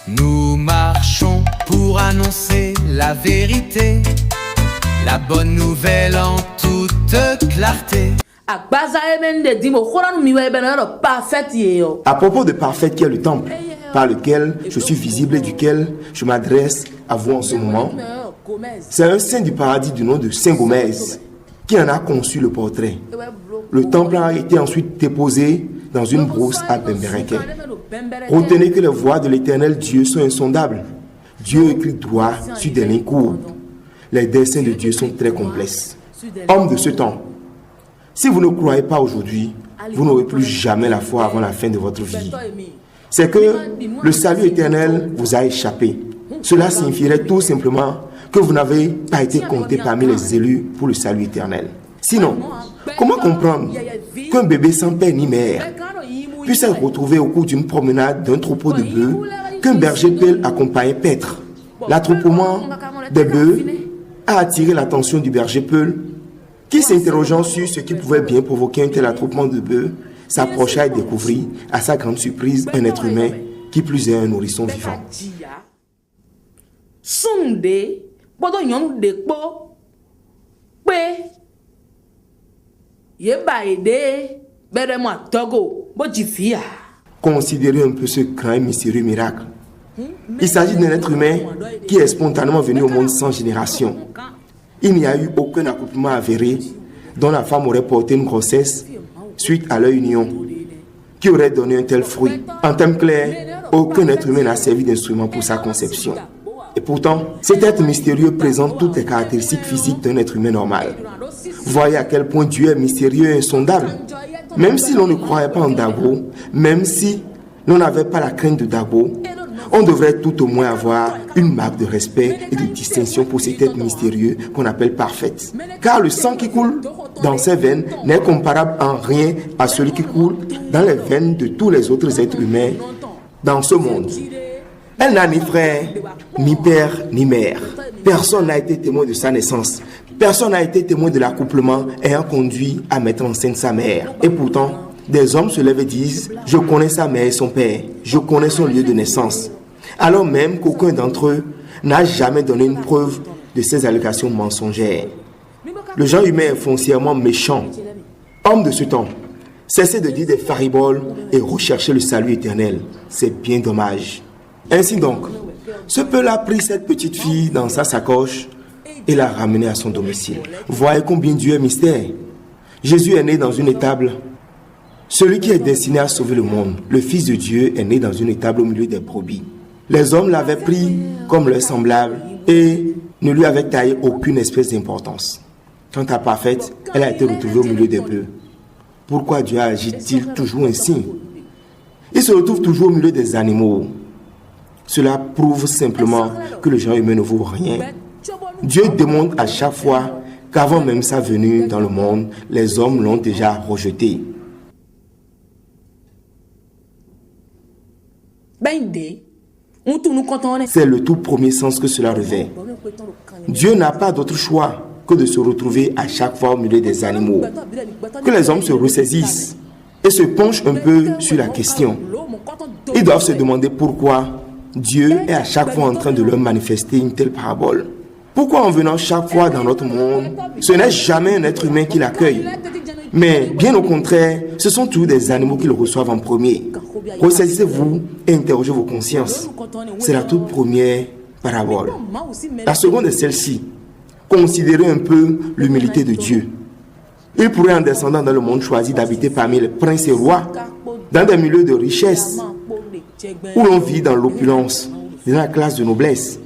Nous marchons pour annoncer la vérité, la bonne nouvelle en toute clarté. À propos de Parfaite qui est le temple par lequel je suis visible et duquel je m'adresse à vous en ce moment, c'est un saint du paradis du nom de Saint Gomez qui en a conçu le portrait. Le temple a été ensuite déposé dans une brousse à Bembereke. Retenez que les voies de l'éternel Dieu sont insondables. Dieu écrit droit sur des lignes courtes. Les dessins de Dieu sont très complexes. Homme de ce temps, si vous ne croyez pas aujourd'hui, vous n'aurez plus jamais la foi avant la fin de votre vie. C'est que le salut éternel vous a échappé. Cela signifierait tout simplement que vous n'avez pas été compté parmi les élus pour le salut éternel. Sinon, comment comprendre qu'un bébé sans père ni mère puisse être retrouvé au cours d'une promenade d'un troupeau de bœufs qu'un berger peut accompagner paître? L'attroupement des bœufs a attiré l'attention du berger Peul, qui, s'interrogeant sur ce qui pouvait bien provoquer un tel attroupement de bœufs, s'approcha et découvrit, à sa grande surprise, un être humain, qui plus est un nourrisson vivant. Considérez un peu ce grand et mystérieux miracle. Il s'agit d'un être humain qui est spontanément venu au monde sans génération. Il n'y a eu aucun accouplement avéré dont la femme aurait porté une grossesse suite à leur union qui aurait donné un tel fruit. En termes clairs, aucun être humain n'a servi d'instrument pour sa conception. Et pourtant, cet être mystérieux présente toutes les caractéristiques physiques d'un être humain normal. Voyez à quel point Dieu est mystérieux et insondable. Même si l'on ne croyait pas en Dago, même si l'on n'avait pas la crainte de Dago, on devrait tout au moins avoir une marque de respect et de distinction pour cet être mystérieux qu'on appelle Parfaite. Car le sang qui coule dans ses veines n'est comparable en rien à celui qui coule dans les veines de tous les autres êtres humains dans ce monde. Elle n'a ni frère, ni père, ni mère. Personne n'a été témoin de sa naissance. Personne n'a été témoin de l'accouplement ayant conduit à mettre enceinte sa mère. Et pourtant, des hommes se lèvent et disent « Je connais sa mère et son père. Je connais son lieu de naissance. » Alors même qu'aucun d'entre eux n'a jamais donné une preuve de ces allégations mensongères. Le genre humain est foncièrement méchant. Homme de ce temps, cessez de dire des fariboles et recherchez le salut éternel. C'est bien dommage. Ainsi donc, ce Peul a pris cette petite fille dans sa sacoche et l'a ramenée à son domicile. Voyez combien Dieu est mystère. Jésus est né dans une étable. Celui qui est destiné à sauver le monde, le Fils de Dieu, est né dans une étable au milieu des brebis. Les hommes l'avaient pris comme leur semblable et ne lui avaient taillé aucune espèce d'importance. Quant à Parfaite, elle a été retrouvée au milieu des bœufs. Pourquoi Dieu agit-il toujours ainsi? Il se retrouve toujours au milieu des animaux. Cela prouve simplement que le genre humain ne vaut rien. Dieu démontre à chaque fois qu'avant même sa venue dans le monde, les hommes l'ont déjà rejeté. C'est le tout premier sens que cela revêt. Dieu n'a pas d'autre choix que de se retrouver à chaque fois au milieu des animaux. Que les hommes se ressaisissent et se penchent un peu sur la question. Ils doivent se demander pourquoi Dieu est à chaque fois en train de leur manifester une telle parabole. Pourquoi en venant chaque fois dans notre monde, ce n'est jamais un être humain qui l'accueille, mais bien au contraire, ce sont toujours des animaux qui le reçoivent en premier. Ressaisissez-vous et interrogez vos consciences. C'est la toute première parabole. La seconde est celle-ci. Considérez un peu l'humilité de Dieu. Il pourrait, en descendant dans le monde, choisir d'habiter parmi les princes et rois, dans des milieux de richesse, où l'on vit dans l'opulence, dans la classe de noblesse.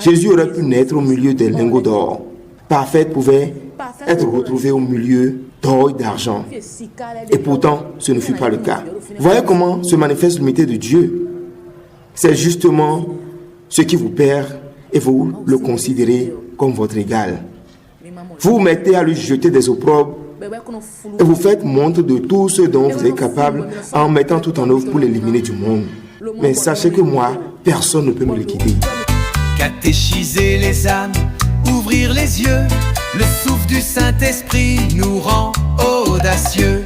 Jésus aurait pu naître au milieu des lingots d'or. Parfaite pouvait être retrouvée au milieu d'or et d'argent. Et pourtant, ce ne fut pas le cas. Voyez comment se manifeste l'unité de Dieu. C'est justement ce qui vous perd et vous le considérez comme votre égal. Vous vous mettez à lui jeter des opprobres et vous faites montre de tout ce dont vous êtes capable en mettant tout en œuvre pour l'éliminer du monde. Mais sachez que moi, personne ne peut me liquider. Catéchiser les âmes, ouvrir les yeux, le souffle du Saint-Esprit nous rend audacieux.